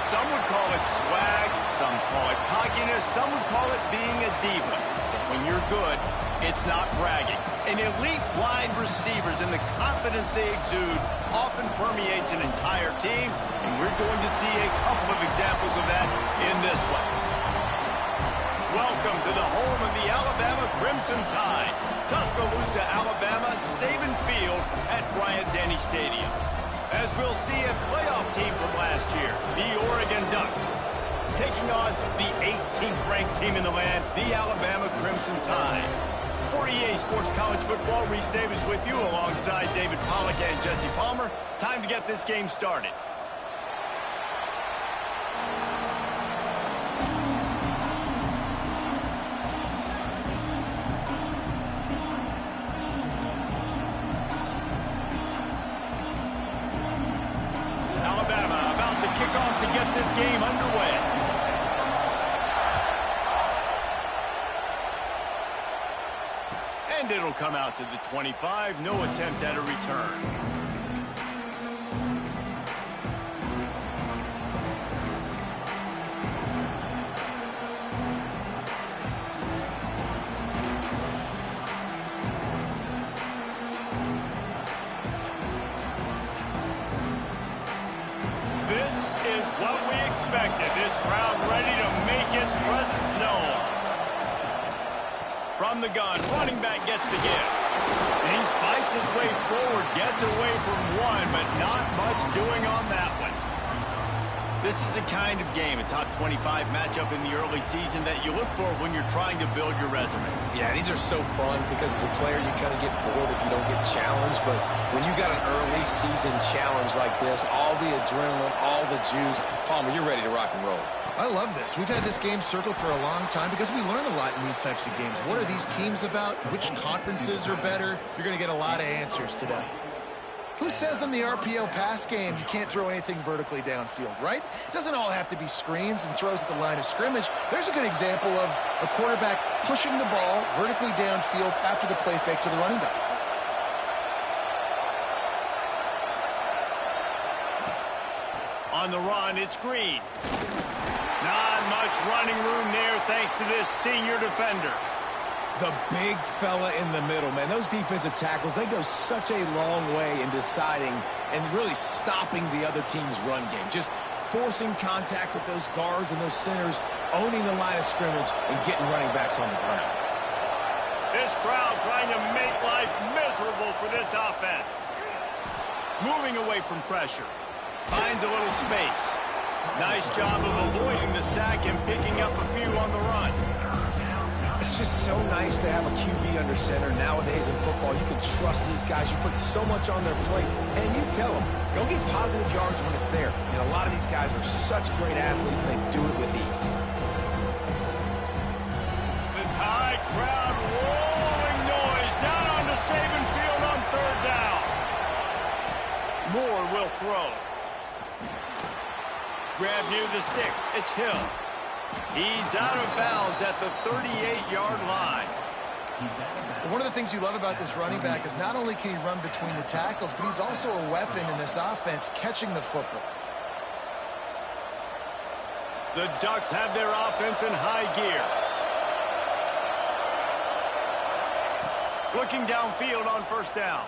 Some would call it swag, some call it cockiness, some would call it being a diva. But when you're good, it's not bragging. And elite wide receivers and the confidence they exude often permeates an entire team, and we're going to see a couple of examples of that in this one. Welcome to the home of the Alabama Crimson Tide, Tuscaloosa, Alabama, Saban Field at Bryant-Denny Stadium. As we'll see a playoff team from last year, the Oregon Ducks, taking on the 18th ranked team in the land, the Alabama Crimson Tide. For EA Sports College Football, Reese Davis with you alongside David Pollack and Jesse Palmer. Time to get this game started. Alabama about to kick off to get this game underway. And it'll come out to the 25. No attempt at a return. This is what we expected. This crowd ready to make its presence known. From the gun, running back gets to give. And he fights his way forward, gets away from one, but not much doing on that one. This is a kind of game, a top 25 matchup in the early season that you look for when you're trying to build your resume. Yeah, these are so fun because as a player, you kind of get bored if you don't get challenged. But when you got an early season challenge like this, all the adrenaline, all the juice, Palmer, you're ready to rock and roll. I love this. We've had this game circled for a long time because we learn a lot in these types of games. What are these teams about? Which conferences are better? You're going to get a lot of answers today. Who says in the RPO pass game you can't throw anything vertically downfield, right? It doesn't all have to be screens and throws at the line of scrimmage. There's a good example of a quarterback pushing the ball vertically downfield after the play fake to the running back. On the run, it's Green. Not much running room there thanks to this senior defender. The big fella in the middle, man. Those defensive tackles, they go such a long way in deciding and really stopping the other team's run game. Just forcing contact with those guards and those centers, owning the line of scrimmage, and getting running backs on the ground. This crowd trying to make life miserable for this offense. Moving away from pressure. Finds a little space. Nice job of avoiding the sack and picking up a few on the run. It's just so nice to have a QB under center. Nowadays in football, you can trust these guys. You put so much on their plate, and you tell them, go get positive yards when it's there. And a lot of these guys are such great athletes, they do it with ease. The Tide crowd rolling noise down onto Saban Field on third down. Moore will throw. Grab near the sticks. It's Hill. He's out of bounds at the 38-yard line. One of the things you love about this running back is not only can he run between the tackles, but he's also a weapon in this offense catching the football. The Ducks have their offense in high gear. Looking downfield on first down.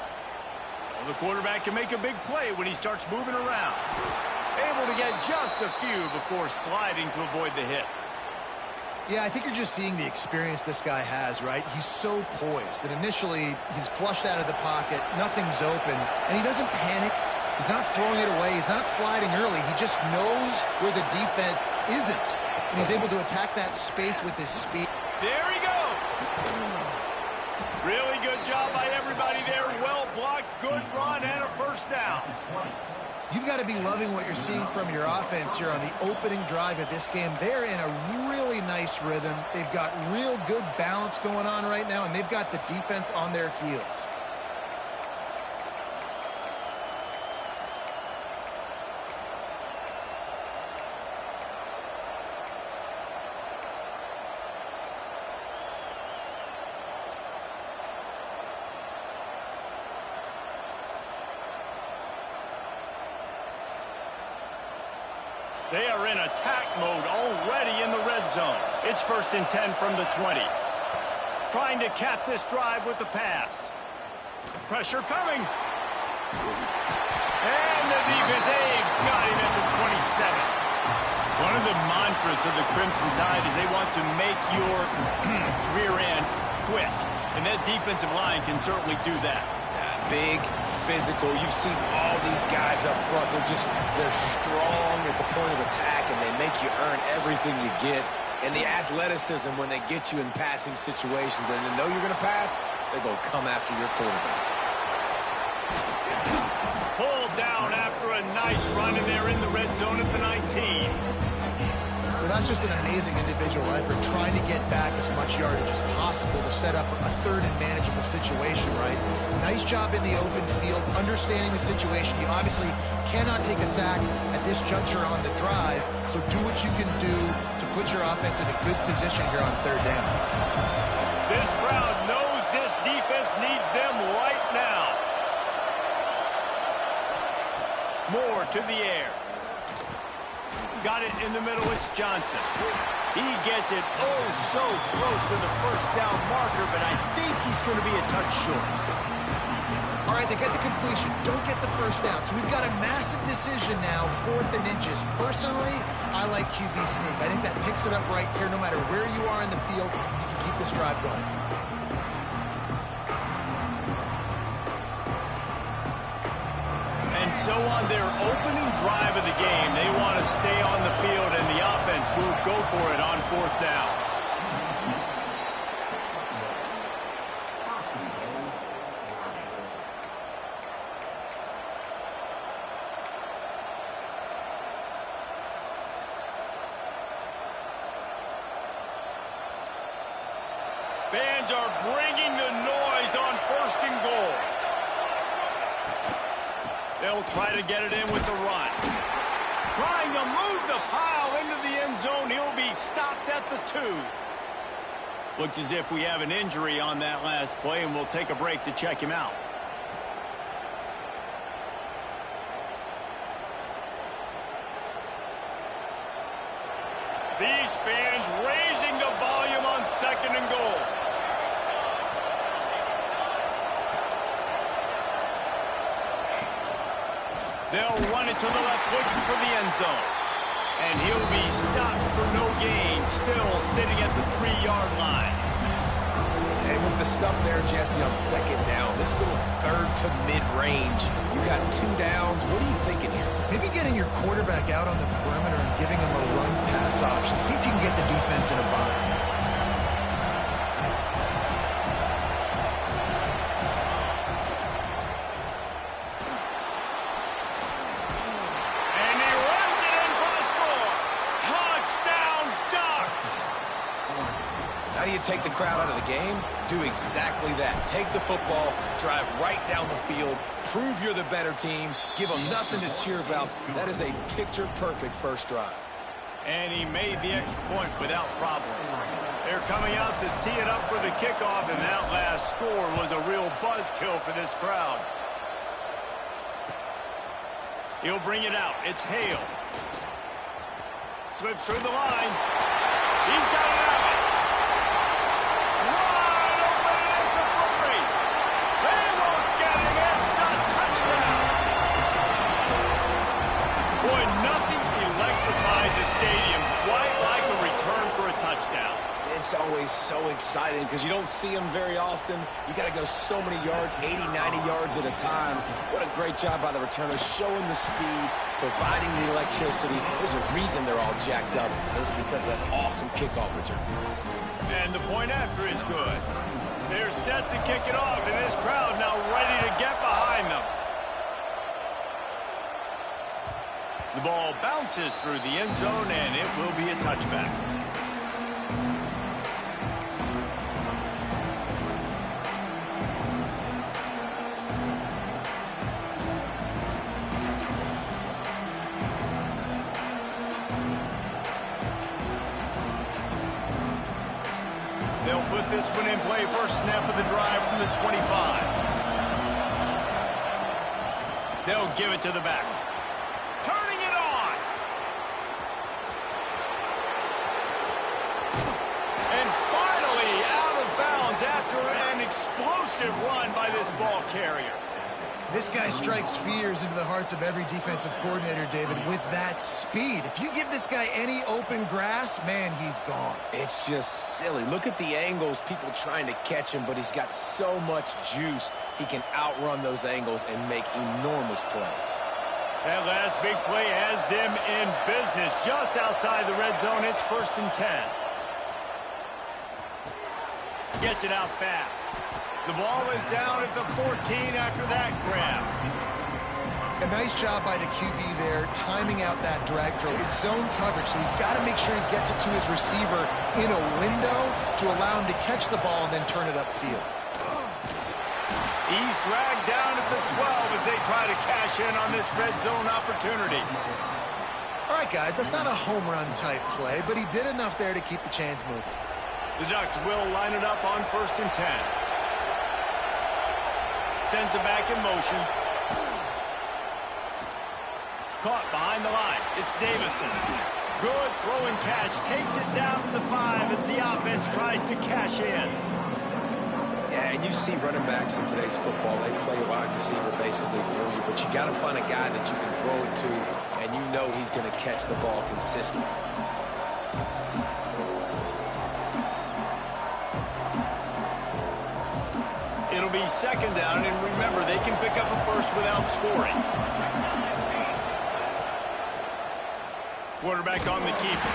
Well, the quarterback can make a big play when he starts moving around. Able to get just a few before sliding to avoid the hits. Yeah, I think you're just seeing the experience this guy has, right? He's so poised that initially he's flushed out of the pocket, nothing's open, and he doesn't panic. He's not throwing it away. He's not sliding early. He just knows where the defense isn't, and he's able to attack that space with his speed. There he goes. Really good job by everybody there. Well blocked, good run, and a first down. You've got to be loving what you're seeing from your offense here on the opening drive of this game. They're in a really nice rhythm. They've got real good balance going on right now, and they've got the defense on their heels. They are in attack mode already in the red zone. It's 1st and 10 from the 20. Trying to cap this drive with the pass. Pressure coming. And the defense, they've got him at the 27. One of the mantras of the Crimson Tide is they want to make your rear end quit. And that defensive line can certainly do that. Big, physical. You've seen all these guys up front. They're strong at the point of attack, and they make you earn everything you get. And the athleticism when they get you in passing situations and they know you're going to pass, they're going to come after your quarterback. Pulled down after a nice run, and they're in the red zone at the 19. Well, that's just an amazing individual effort, trying to get back as much yardage as possible to set up a third and manageable situation, right? Nice job in the open field, understanding the situation. You obviously cannot take a sack at this juncture on the drive, so do what you can do to put your offense in a good position here on 3rd down. This crowd knows this defense needs them right now. Moore to the air. Got it in the middle. It's Johnson. He gets it oh so close to the 1st down marker, but I think he's going to be a touch short. All right, they get the completion. Don't get the 1st down. So we've got a massive decision now, 4th and inches. Personally, I like QB sneak. I think that picks it up right here. No matter where you are in the field, you can keep this drive going. And so on their opening drive of the game, they want to stay on the field, and the offense will go for it on 4th down. Fans are bringing the noise on 1st and goal. They'll try to get it in with the run. Trying to move the pile into the end zone. He'll be stopped at the 2. Looks as if we have an injury on that last play, and we'll take a break to check him out. These fans raising the volume on 2nd and goal. They'll run it to the left, looking for the end zone. And he'll be stopped for no gain, still sitting at the 3-yard line. And with the stuff there, Jesse, on 2nd down, this little 3rd to mid-range, you got 2 downs. What are you thinking here? Maybe getting your quarterback out on the perimeter and giving him a run-pass option. See if you can get the defense in a bind. Take the crowd out of the game? Do exactly that. Take the football, drive right down the field, prove you're the better team, give them nothing to cheer about. That is a picture-perfect 1st drive. And he made the extra point without problem. They're coming out to tee it up for the kickoff, and that last score was a real buzzkill for this crowd. He'll bring it out. It's Hale. Slips through the line. He's got it out. Stadium, quite like a return for a touchdown. It's always so exciting because you don't see them very often. You got to go so many yards, 80, 90 yards at a time. What a great job by the returners, showing the speed, providing the electricity. There's a reason they're all jacked up, and it's because of that awesome kickoff return. And the point after is good. They're set to kick it off, and this crowd now ready to get behind them. The ball bounces through the end zone, and it will be a touchback. They'll put this one in play. First snap of the drive from the 25. They'll give it to the back. Turning it on. explosive run by this ball carrier. This guy strikes fears into the hearts of every defensive coordinator, David, with that speed. If you give this guy any open grass, man, he's gone. It's just silly. Look at the angles, people trying to catch him, but he's got so much juice. He can outrun those angles and make enormous plays. That last big play has them in business. Just outside the red zone, it's 1st and 10. Gets it out fast. The ball is down at the 14 after that grab. A nice job by the QB there, timing out that drag throw. It's zone coverage, so he's got to make sure he gets it to his receiver in a window to allow him to catch the ball and then turn it upfield. He's dragged down at the 12 as they try to cash in on this red zone opportunity. All right, guys, that's not a home run type play, but he did enough there to keep the chains moving. The Ducks will line it up on 1st and 10. Sends it back in motion. Caught behind the line. It's Davison. Good throw and catch. Takes it down to the 5 as the offense tries to cash in. Yeah, and you see running backs in today's football, they play wide receiver basically for you, but you got to find a guy that you can throw it to, and you know he's going to catch the ball consistently. It'll be 2nd down, and remember, they can pick up a first without scoring. Quarterback on the keeper.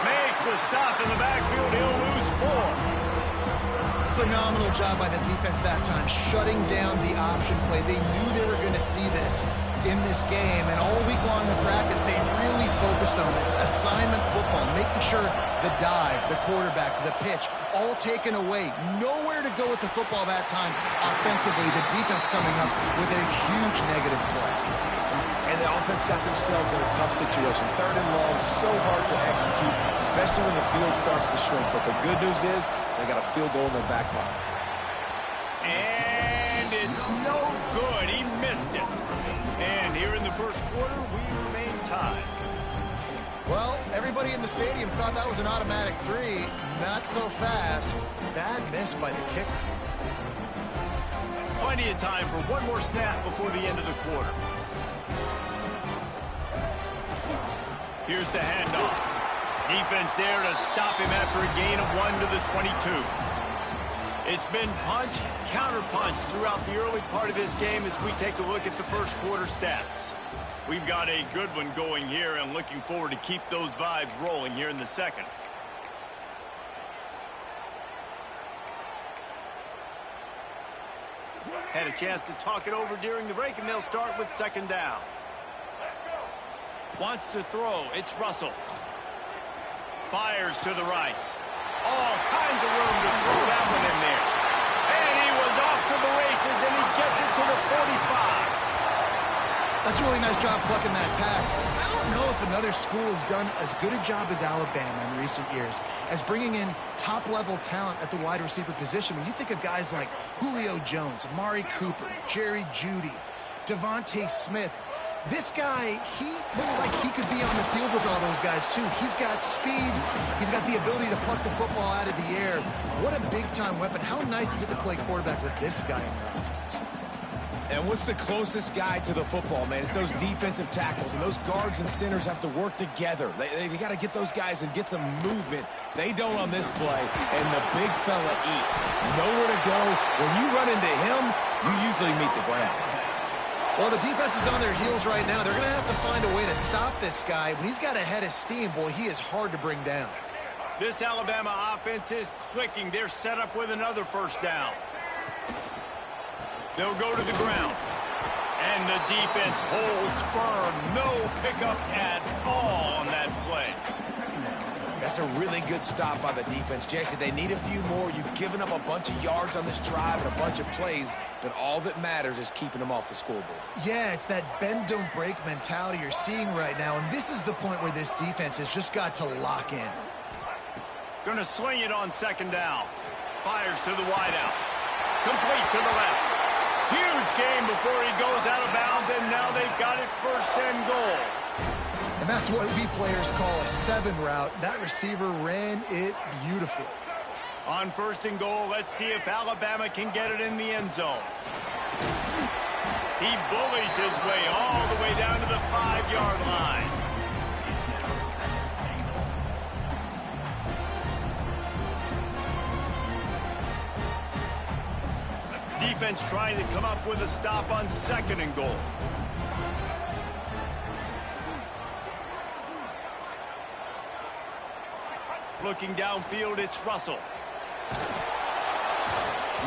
Makes a stop in the backfield. He'll lose 4. Phenomenal job by the defense that time, shutting down the option play. They knew they were going to see this in this game, and all week long in practice, they really focused on this. Assignment football, making sure the dive, the quarterback, the pitch, all taken away. Nowhere to go with the football that time offensively. The defense coming up with a huge negative play. And the offense got themselves in a tough situation. 3rd and long, so hard to execute, especially when the field starts to shrink. But the good news is they got a field goal in their back pocket. And it's no good. He missed it. And here in the 1st quarter, we remain tied. Well, everybody in the stadium thought that was an automatic 3. Not so fast. Bad miss by the kicker. Plenty of time for one more snap before the end of the quarter. Here's the handoff. Defense there to stop him after a gain of 1 to the 22. It's been punch, counter-punch throughout the early part of this game as we take a look at the 1st quarter stats. We've got a good one going here and looking forward to keep those vibes rolling here in the 2nd. Had a chance to talk it over during the break, and they'll start with 2nd down. Wants to throw. It's Russell. Fires to the right. All kinds of room to throw that one in there. And he was off to the races, and he gets it to the 45. That's a really nice job plucking that pass. I don't know if another school has done as good a job as Alabama in recent years as bringing in top-level talent at the wide receiver position. When you think of guys like Julio Jones, Amari Cooper, Jerry Jeudy, Devontae Smith, this guy, he looks like he could be on the field with all those guys, too. He's got speed. He's got the ability to pluck the football out of the air. What a big-time weapon. How nice is it to play quarterback with this guy in the offense? And what's the closest guy to the football, man? It's those defensive tackles, and those guards and centers have to work together. They got to get those guys and get some movement. They don't on this play, and the big fella eats. Nowhere to go. When you run into him, you usually meet the ground. Well, the defense is on their heels right now. They're going to have to find a way to stop this guy. When he's got a head of steam, boy, he is hard to bring down. This Alabama offense is clicking. They're set up with another 1st down. They'll go to the ground. And the defense holds firm. No pickup at all on that play. That's a really good stop by the defense, Jesse. They need a few more. You've given up a bunch of yards on this drive and a bunch of plays, but all that matters is keeping them off the scoreboard. Yeah, it's that bend, don't break mentality you're seeing right now, and this is the point where this defense has just got to lock in. Gonna swing it on 2nd down. Fires to the wideout. Complete to the left. Huge game before he goes out of bounds, and now they've got it 1st and goal. And that's what we players call a 7 route. That receiver ran it beautifully. On 1st and goal, let's see if Alabama can get it in the end zone. He bullies his way all the way down to the 5-yard line. Defense trying to come up with a stop on 2nd and goal. Looking downfield, it's Russell.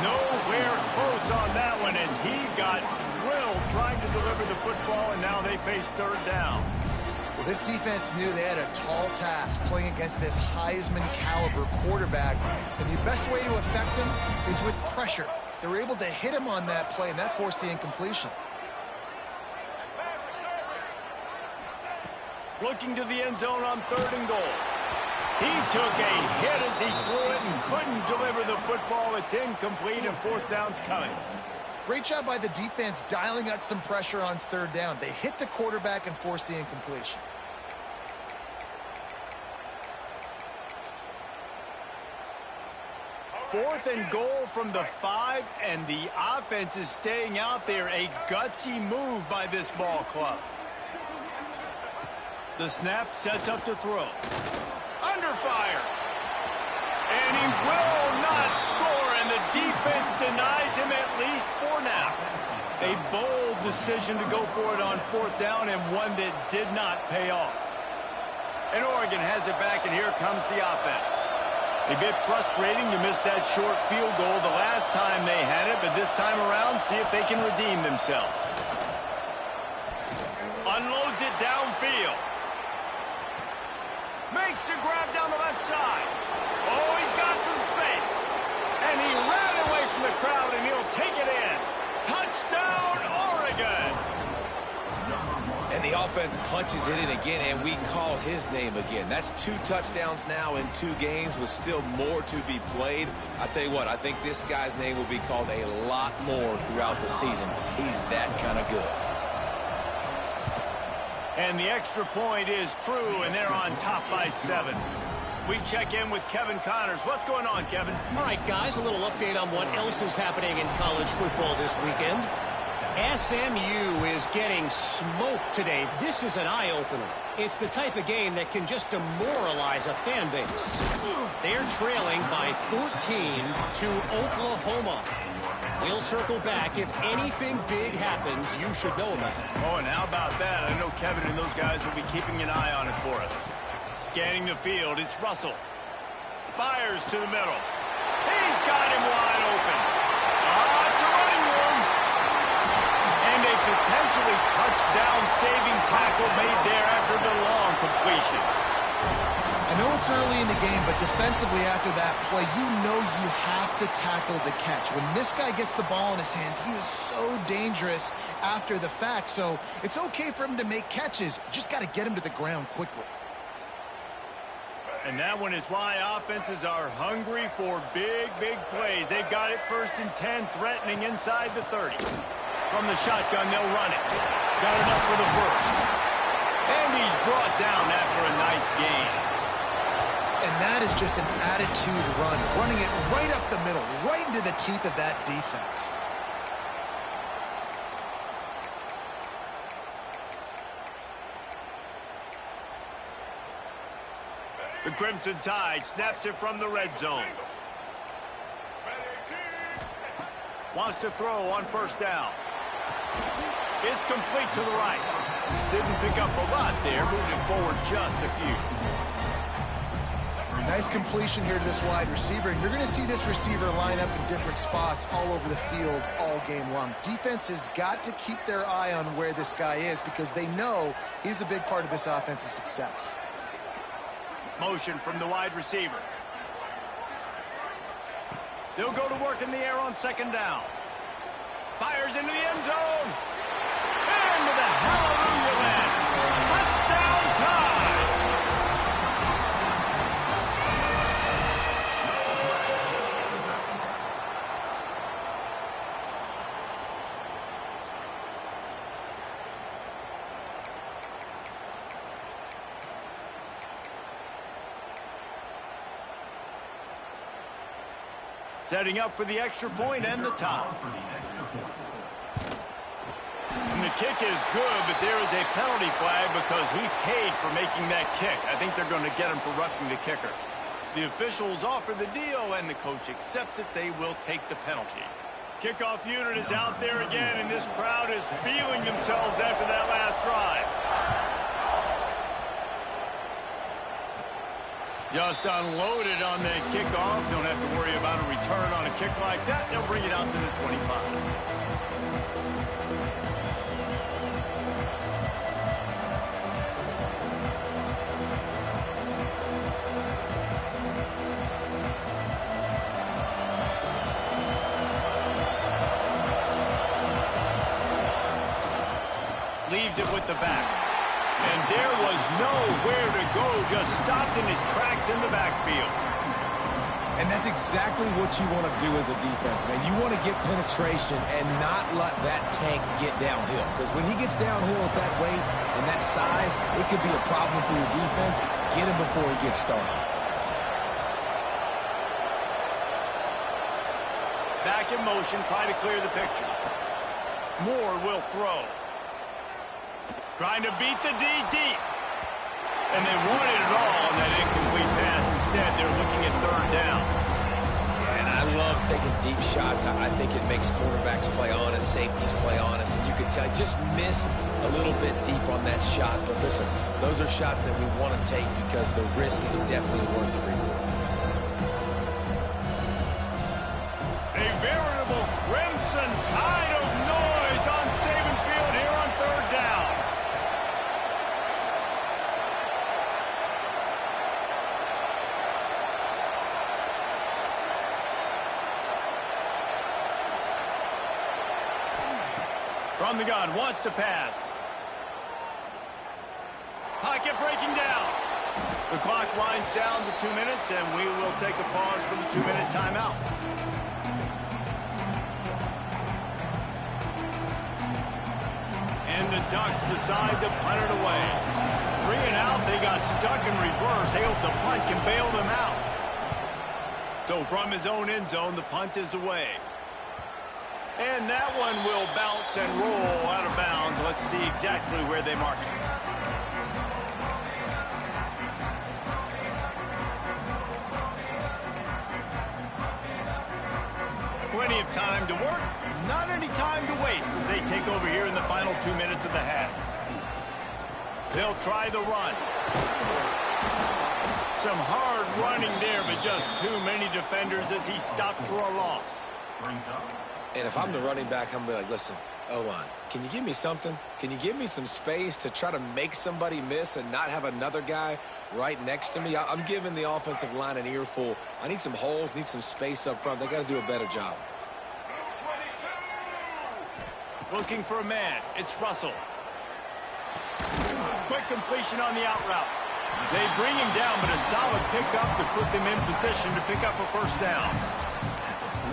Nowhere close on that one as he got drilled trying to deliver the football, and now they face 3rd down. Well, this defense knew they had a tall task playing against this Heisman caliber quarterback, and the best way to affect him is with pressure. They were able to hit him on that play, and that forced the incompletion. Looking to the end zone on 3rd and goal. He took a hit as he threw it and couldn't deliver the football. It's incomplete, and 4th down's coming. Great job by the defense dialing out some pressure on 3rd down. They hit the quarterback and forced the incompletion. Fourth and goal from the 5, and the offense is staying out there. A gutsy move by this ball club. The snap sets up to throw. Under fire. And he will not score, and the defense denies him at least for now. A bold decision to go for it on 4th down, and one that did not pay off. And Oregon has it back, and here comes the offense. A bit frustrating to miss that short field goal the last time they had it, but this time around, see if they can redeem themselves. Unloads it downfield. Makes the grab down the left side. Oh, he's got some space. And he ran away from the crowd, and he'll take it in. Touchdown, Oregon! And the offense punches it in again, and we call his name again. That's 2 touchdowns now in 2 games with still more to be played. I tell you what, I think this guy's name will be called a lot more throughout the season. He's that kind of good. And the extra point is true, and they're on top by 7. We check in with Kevin Connors. What's going on, Kevin? All right, guys, a little update on what else is happening in college football this weekend. SMU is getting smoked today. This is an eye-opener. It's the type of game that can just demoralize a fan base. They're trailing by 14 to Oklahoma. We'll circle back. If anything big happens, you should know about it. Oh, and how about that? I know Kevin and those guys will be keeping an eye on it for us. Scanning the field, it's Russell. Fires to the middle. He's got him wide open. It's a running room. And a potentially touchdown-saving tackle made there after the long completion. I know it's early in the game, but defensively after that play, you know you have to tackle the catch. When this guy gets the ball in his hands, he is so dangerous after the fact. So it's okay for him to make catches. You just got to get him to the ground quickly. And that one is why offenses are hungry for big, big plays. They've got it 1st and 10, threatening inside the 30. From the shotgun, they'll run it. Got enough for the first. And he's brought down after a nice gain. And that is just an attitude run, running it right up the middle, right into the teeth of that defense. The Crimson Tide snaps it from the red zone. Wants to throw on 1st down. It's complete to the right. Didn't pick up a lot there, moving forward just a few. Nice completion here to this wide receiver, and you're going to see this receiver line up in different spots all over the field all game long. Defense has got to keep their eye on where this guy is because they know he's a big part of this offense's success. Motion from the wide receiver. They'll go to work in the air on 2nd down. Fires into the end zone. Into the hallelujah land. Touchdown Tide! Setting up for the extra point and the tie. And the kick is good, but there is a penalty flag because he paid for making that kick. I think they're going to get him for roughing the kicker. The officials offer the deal, and the coach accepts it. They will take the penalty. Kickoff unit is out there again, and this crowd is feeling themselves after that last drive. Just unloaded on that kickoff. Don't have to worry about a return on a kick like that. They'll bring it out to the 25. Leaves it with the back. And there was nowhere to go, just stopped in his tracks in the backfield. And that's exactly what you want to do as a defense, man. You want to get penetration and not let that tank get downhill. Because when he gets downhill at that weight and that size, it could be a problem for your defense. Get him before he gets started. Back in motion, try to clear the picture. Moore will throw. Trying to beat the D deep. And they wanted it all on that incomplete pass. Instead, they're looking at third down. Yeah, and I love taking deep shots. I think it makes quarterbacks play honest, safeties play honest. And you can tell, just missed a little bit deep on that shot. But listen, those are shots that we want to take because the risk is definitely worth the reward. A veritable crimson tide of noise on Saban Field here on third down. From the gun, wants to pass. Pocket breaking down. The clock winds down to 2 minutes, and we will take a pause for the 2-minute timeout. And the Ducks decide to punt it away. 3 and out, they got stuck in reverse. They hope the punt can bail them out. So from his own end zone, the punt is away. And that one will bounce and roll out of bounds. Let's see exactly where they mark it. Plenty of time to work, not any time to waste as they take over here in the final 2 minutes of the half. They'll try the run. Some hard running there, but just too many defenders as he stopped for a loss. And if I'm the running back, I'm going to be like, listen, O-line, can you give me something? Can you give me some space to try to make somebody miss and not have another guy right next to me? I'm giving the offensive line an earful. I need some holes, need some space up front. They got to do a better job. Looking for a man. It's Russell. Quick completion on the out route. They bring him down, but a solid pickup to put them in position to pick up a first down.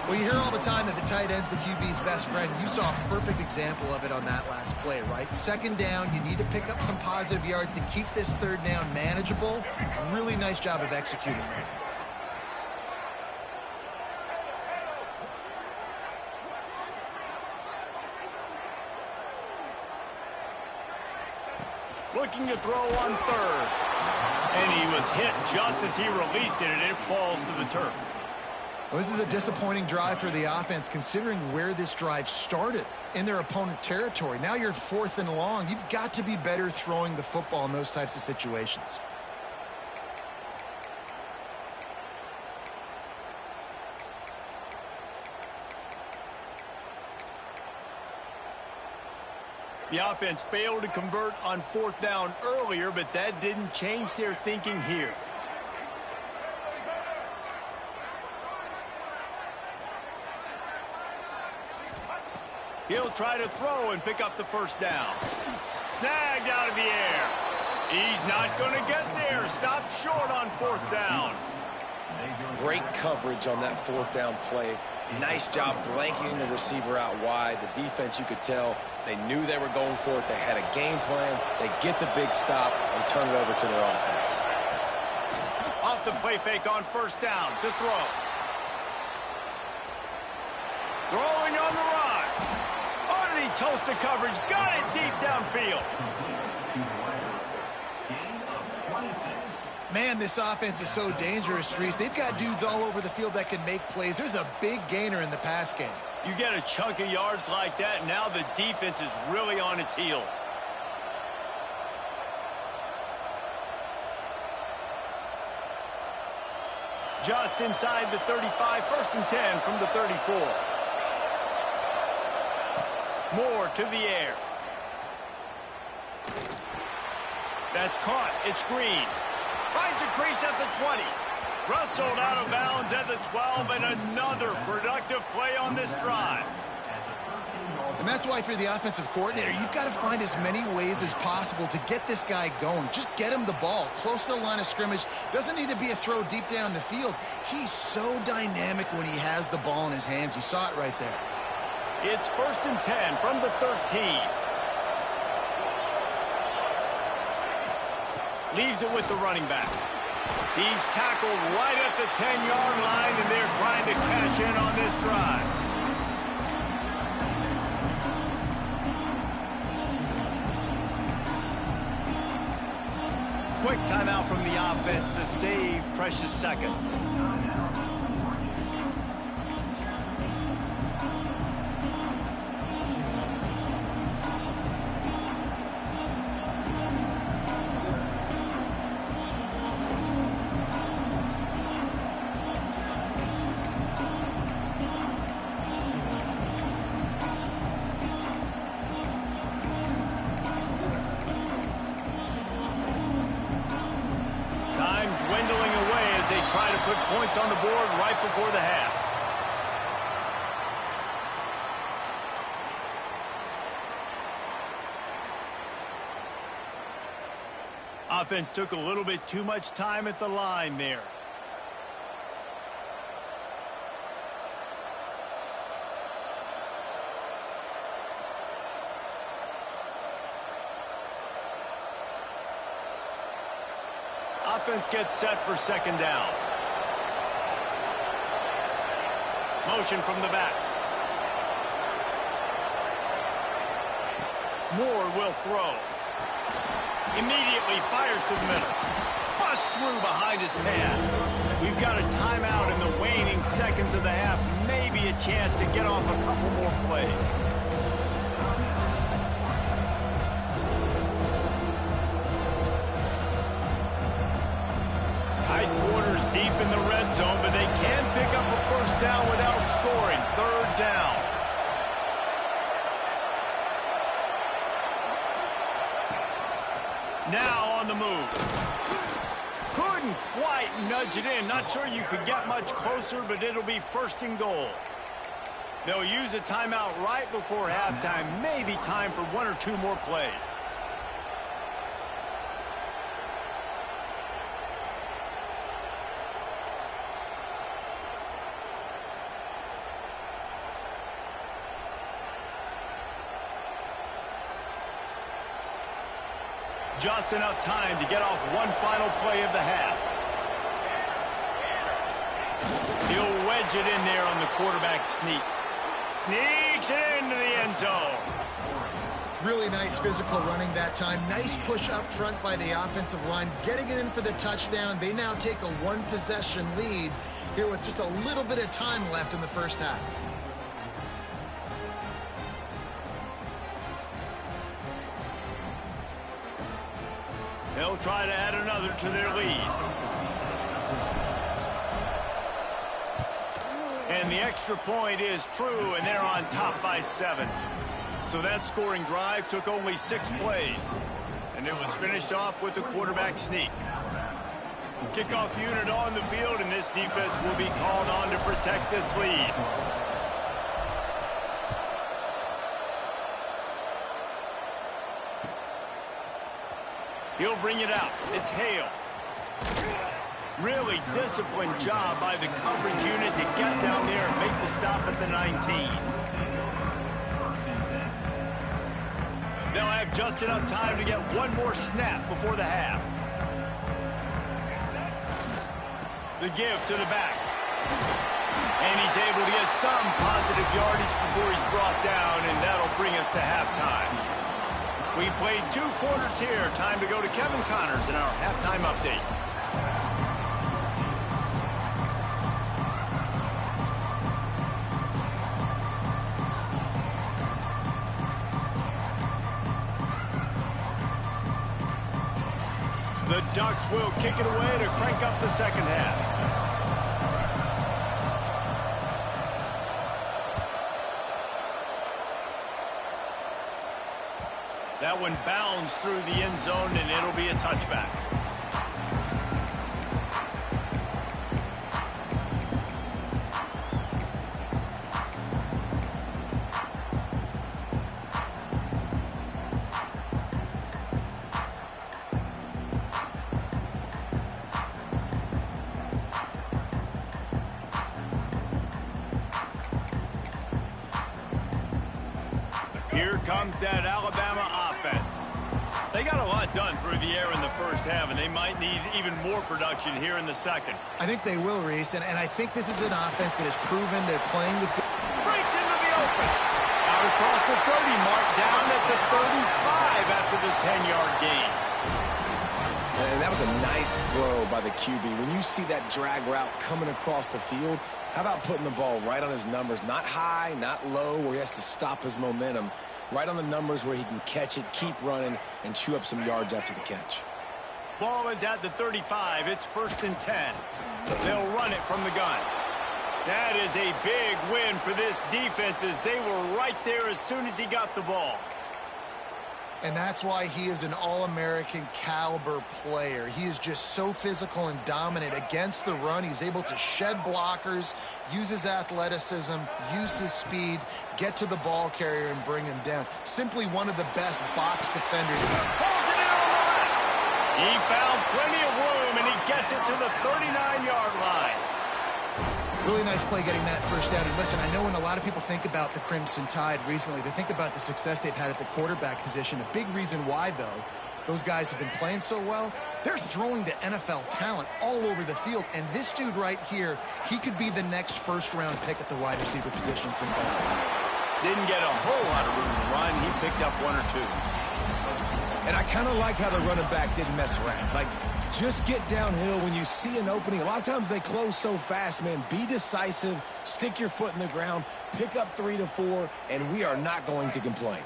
Well, you hear all the time that the tight end's the QB's best friend. You saw a perfect example of it on that last play, right? Second down, you need to pick up some positive yards to keep this third down manageable. Really nice job of executing there. Looking to throw on third. And he was hit just as he released it, and it falls to the turf. Well, this is a disappointing drive for the offense, considering where this drive started in their opponent territory. Now you're 4th and long. You've got to be better throwing the football in those types of situations. The offense failed to convert on 4th down earlier, but that didn't change their thinking here. He'll try to throw and pick up the first down. Snagged out of the air. He's not going to get there. Stopped short on 4th down. Great coverage on that 4th down play. Nice job blanketing the receiver out wide. The defense, you could tell, they knew they were going for it. They had a game plan. They get the big stop and turn it over to their offense. Off the play fake on 1st down to throw. Throwing on the run. Oh, did he toast the coverage? Got it deep downfield. Man, this offense is so dangerous, Reese. They've got dudes all over the field that can make plays. There's a big gainer in the pass game. You get a chunk of yards like that, now the defense is really on its heels. Just inside the 35, 1st and 10 from the 34. Moore to the air. That's caught. It's Green. Finds a crease at the 20. Rustled out of bounds at the 12, and another productive play on this drive. And that's why, if you're the offensive coordinator, you've got to find as many ways as possible to get this guy going. Just get him the ball close to the line of scrimmage. Doesn't need to be a throw deep down the field. He's so dynamic when he has the ball in his hands. You saw it right there. It's 1st and 10 from the 13. Leaves it with the running back. He's tackled right at the 10-yard line, and they're trying to cash in on this drive. Quick timeout from the offense to save precious seconds. Try to put points on the board right before the half. Offense took a little bit too much time at the line there. Offense gets set for 2nd down. Motion from the back. Moore will throw. Immediately fires to the middle. Busts through behind his pad. We've got a timeout in the waning seconds of the half. Maybe a chance to get off a couple more plays. Deep in the red zone, but they can pick up a 1st down without scoring. 3rd down. Now on the move. Couldn't quite nudge it in. Not sure you could get much closer, but it'll be 1st and goal. They'll use a timeout right before halftime. Maybe time for 1 or 2 more plays. Just enough time to get off one final play of the half. He'll wedge it in there on the quarterback sneak. Sneaks it into the end zone. Really nice physical running that time. Nice push up front by the offensive line. Getting it in for the touchdown. They now take a 1-possession lead here with just a little bit of time left in the 1st half. They'll try to add another to their lead. And the extra point is true, and they're on top by 7. So that scoring drive took only 6 plays. And it was finished off with a quarterback sneak. Kickoff unit on the field, and this defense will be called on to protect this lead. He'll bring it out. It's Hale. Really disciplined job by the coverage unit to get down there and make the stop at the 19. They'll have just enough time to get one more snap before the half. The give to the back. And he's able to get some positive yardage before he's brought down, and that'll bring us to halftime. We played 2 quarters here. Time to go to Kevin Connors in our halftime update. The Ducks will kick it away to crank up the second half. That one bounds through the end zone, and it'll be a touchback. Here comes that Alabama offense. They got a lot done through the air in the first half, and they might need even more production here in the second. I think they will, Reese, and I think this is an offense that has proven they're playing with good. Breaks into the open. Out across the 30 mark, down at the 35 after the 10-yard gain. And that was a nice throw by the QB. When you see that drag route coming across the field, how about putting the ball right on his numbers? Not high, not low, where he has to stop his momentum. Right on the numbers where he can catch it, keep running, and chew up some yards after the catch. Ball is at the 35. It's 1st and 10. They'll run it from the gun. That is a big win for this defense, as they were right there as soon as he got the ball. And that's why he is an All-American caliber player. He is just so physical and dominant against the run. He's able to shed blockers, use his athleticism, use his speed, get to the ball carrier and bring him down. Simply one of the best box defenders. Pulls it in on the left. He found plenty of room, and he gets it to the 39-yard line. Really nice play getting that first down. And listen, I know when a lot of people think about the Crimson Tide recently, they think about the success they've had at the quarterback position. A big reason why, though, those guys have been playing so well, they're throwing to NFL talent all over the field. And this dude right here, he could be the next first-round pick at the wide receiver position from Bama. Didn't get a whole lot of room to run. He picked up 1 or 2. And I kind of like how the running back didn't mess around. Like, just get downhill when you see an opening. A lot of times they close so fast, man. Be decisive, stick your foot in the ground, pick up 3 to 4, and we are not going to complain.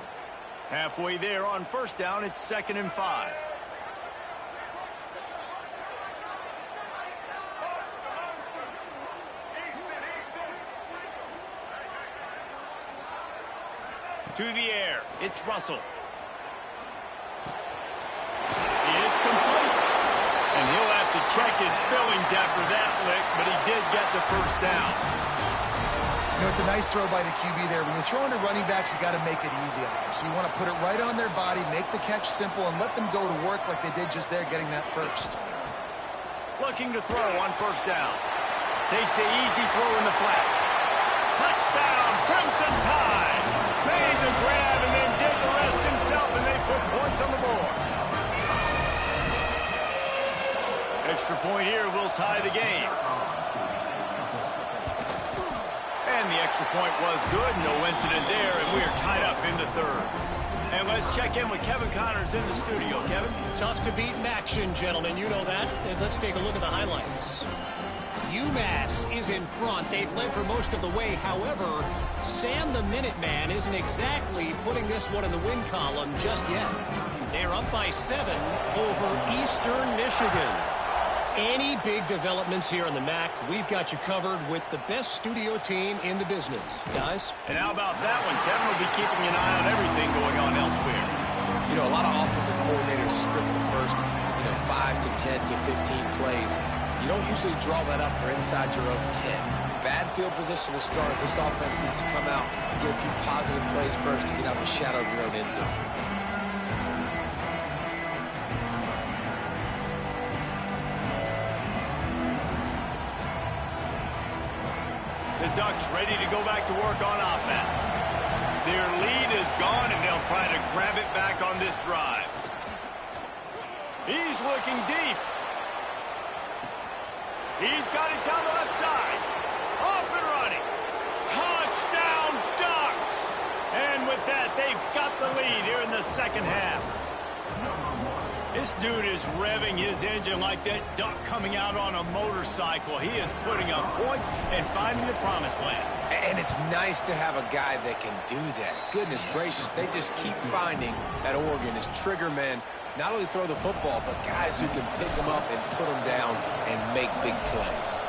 Halfway there on first down, it's 2nd and 5. To the air, it's Russell. It's complete. And he'll have to check his fillings after that lick, but he did get the first down. You know, it's a nice throw by the QB there. When you're throwing to running backs, you got to make it easy on them. So you want to put it right on their body, make the catch simple, and let them go to work like they did just there, getting that first. Looking to throw on first down. Takes the easy throw in the flat. Touchdown, Crimson Tide. Made the grab and then did the rest himself, and they put points on the board. Extra point here will tie the game. And the extra point was good. No incident there, and we are tied up in the 3rd. And let's check in with Kevin Connors in the studio. Kevin? Tough to beat in action, gentlemen. You know that. And let's take a look at the highlights. UMass is in front. They've led for most of the way. However, Sam the Minuteman isn't exactly putting this one in the win column just yet. They're up by 7 over Eastern Michigan. Any big developments here on the MAC, we've got you covered with the best studio team in the business. Guys? And how about that one? Kevin will be keeping an eye on everything going on elsewhere. You know, a lot of offensive coordinators script the first, 5 to 10 to 15 plays. You don't usually draw that up for inside your own 10. Bad field position to start. This offense needs to come out and get a few positive plays first to get out the shadow of your own end zone. The Ducks ready to go back to work on offense. Their lead is gone, and they'll try to grab it back on this drive. He's looking deep. He's got it down the left side. Off and that, they've got the lead here in the second half. This dude is revving his engine like that duck coming out on a motorcycle. He is putting up points and finding the promised land. And it's nice to have a guy that can do that. Goodness gracious, they just keep finding at Oregon as trigger men, not only throw the football, but guys who can pick them up and put them down and make big plays.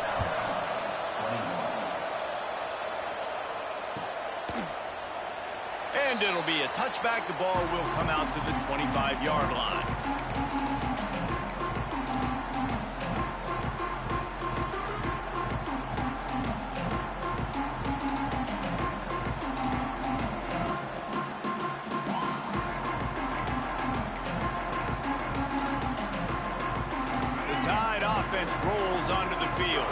And it'll be a touchback. The ball will come out to the 25-yard line. The Tide offense rolls onto the field.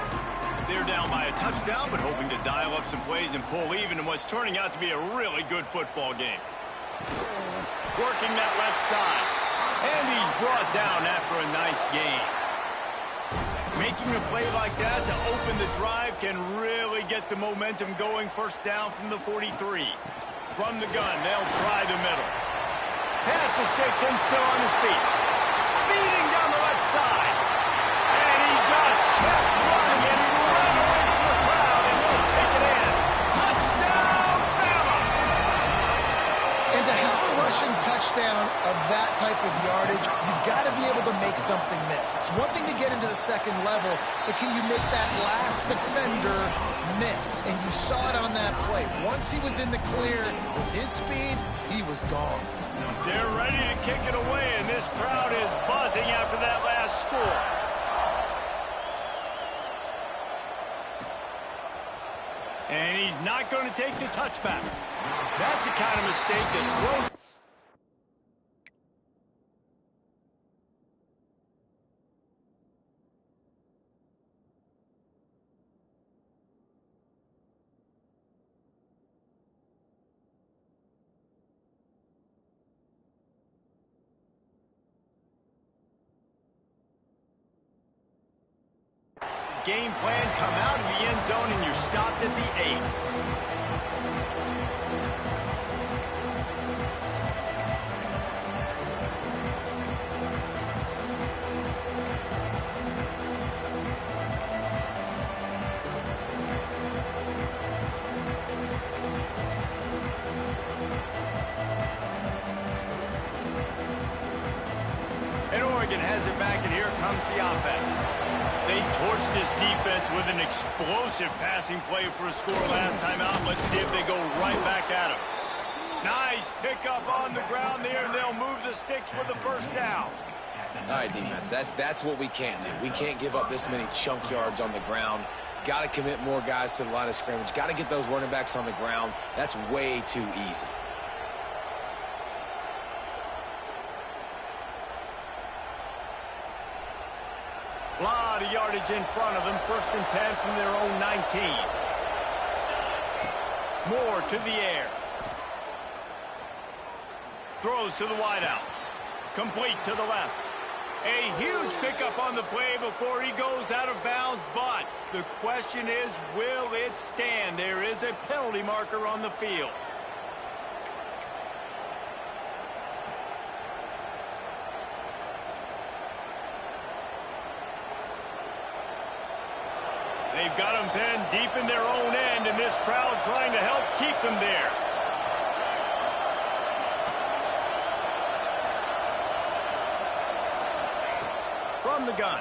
They're down by a touchdown, but hoping to dial up some plays and pull even in what's turning out to be a really good football game. Working that left side. And he's brought down after a nice gain. Making a play like that to open the drive can really get the momentum going. First down from the 43. From the gun, they'll try the middle. Pass the sticks and still on his feet. Speeding down the left side. And he just kept running, and he ran away from the crowd, and they'll take it in. Touchdown, Bama! And to have a rushing touchdown of that type of yardage, you've got to be able to make something miss. It's one thing to get into the second level, but can you make that last defender miss? And you saw it on that play. Once he was in the clear, with his speed, he was gone. They're ready to kick it away, and this crowd is buzzing after that last score. And he's not going to take the touchback. That's the kind of mistake that throws. Game plan, come out of the end zone, and you're stopped at the 8. And Oregon has it back, and here comes the offense. They torched this defense with an explosive passing play for a score last time out. Let's see if they go right back at him. Nice pickup on the ground there, and they'll move the sticks with the first down. All right, defense, that's what we can't do. We can't give up this many chunk yards on the ground. Got to commit more guys to the line of scrimmage. Got to get those running backs on the ground. That's way too easy. A lot of yardage in front of them. 1st and 10 from their own 19. Moore to the air. Throws to the wideout. Complete to the left. A huge pickup on the play before he goes out of bounds, but the question is, will it stand? There is a penalty marker on the field. They've got them pinned deep in their own end, and this crowd trying to help keep them there. From the gun.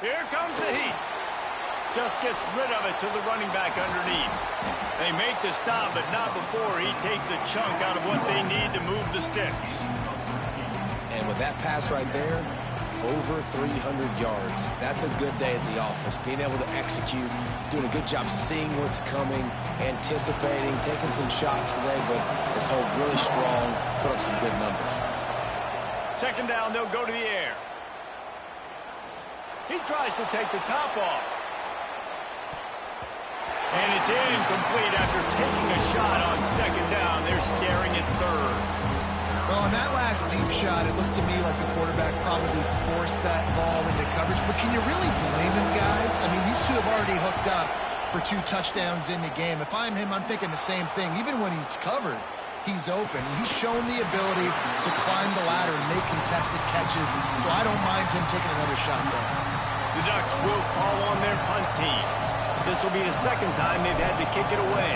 Here comes the heat. Just gets rid of it to the running back underneath. They make the stop, but not before he takes a chunk out of what they need to move the sticks. And with that pass right there, over 300 yards. That's a good day at the office. Being able to execute, doing a good job seeing what's coming, anticipating, taking some shots today, but this hold really strong, put up some good numbers. 2nd down, they'll go to the air. He tries to take the top off. And it's incomplete after taking a shot on 2nd down. They're staring at 3rd. Well, on that last deep shot, it looked to me like the quarterback probably forced that ball into coverage. But can you really blame him, guys? I mean, these two have already hooked up. for 2 touchdowns in the game. If I'm him, I'm thinking the same thing. Even when he's covered, he's open. He's shown the ability to climb the ladder and make contested catches, so I don't mind him taking another shot there. The Ducks will call on their punt team. This will be the second time they've had to kick it away.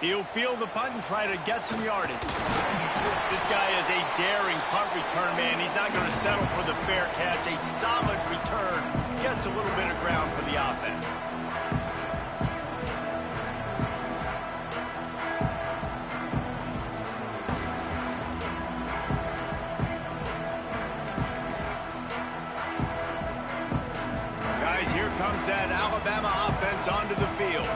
He'll field the punt and try to get some yardage. This guy is a daring punt return man. He's not going to settle for the fair catch. A solid return gets a little bit of ground for the offense. Guys, here comes that Alabama offense onto the field.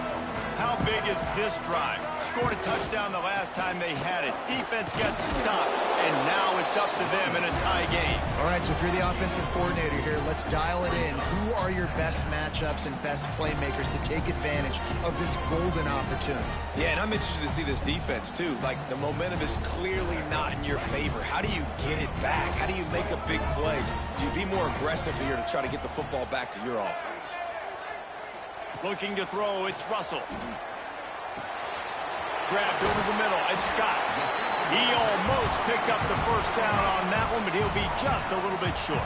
How big is this drive? Scored a touchdown the last time they had it. Defense gets a stop, and now it's up to them in a tie game. All right, so if you're the offensive coordinator here, let's dial it in. Who are your best matchups and best playmakers to take advantage of this golden opportunity? Yeah, and I'm interested to see this defense, too. Like, the momentum is clearly not in your favor. How do you get it back? How do you make a big play? Do you be more aggressive here to try to get the football back to your offense? Looking to throw, it's Russell. Grabbed over the middle, it's Scott. He almost picked up the first down on that one, but he'll be just a little bit short.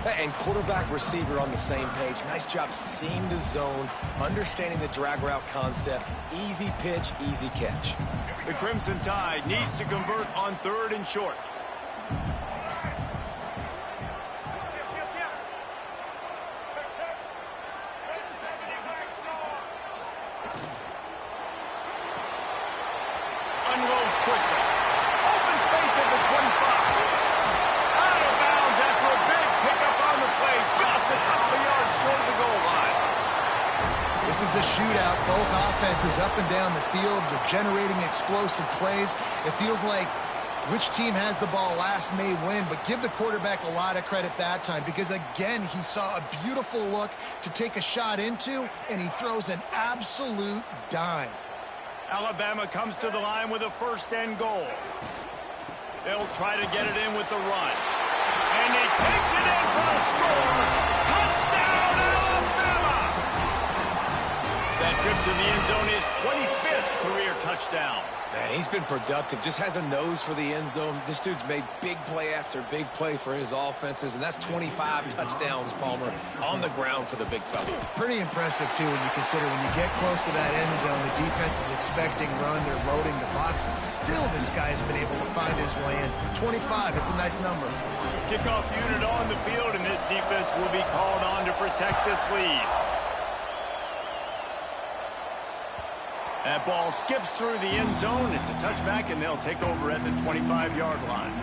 And quarterback receiver on the same page. Nice job seeing the zone, understanding the drag route concept. Easy pitch, easy catch. The Crimson Tide needs to convert on 3rd and short. Unloads quickly. Open space at the 25. Out of bounds after a big pickup on the play, just a couple of yards short of the goal line. This is a shootout. Both offenses up and down the field are generating explosive plays. It feels like which team has the ball last may win, but give the quarterback a lot of credit that time because, again, he saw a beautiful look to take a shot into, and he throws an absolute dime. Alabama comes to the line with a 1st and goal. They'll try to get it in with the run. And he takes it in for the score. Touchdown, Alabama! That trip to the end zone is 25th career touchdown. Man, he's been productive, just has a nose for the end zone. This dude's made big play after big play for his offenses, and that's 25 touchdowns, Palmer, on the ground for the big fella. Pretty impressive, too, when you consider when you get close to that end zone, the defense is expecting run, they're loading the boxes. Still, this guy's been able to find his way in. 25, it's a nice number. Kickoff unit on the field, and this defense will be called on to protect this lead. That ball skips through the end zone. It's a touchback, and they'll take over at the 25-yard line.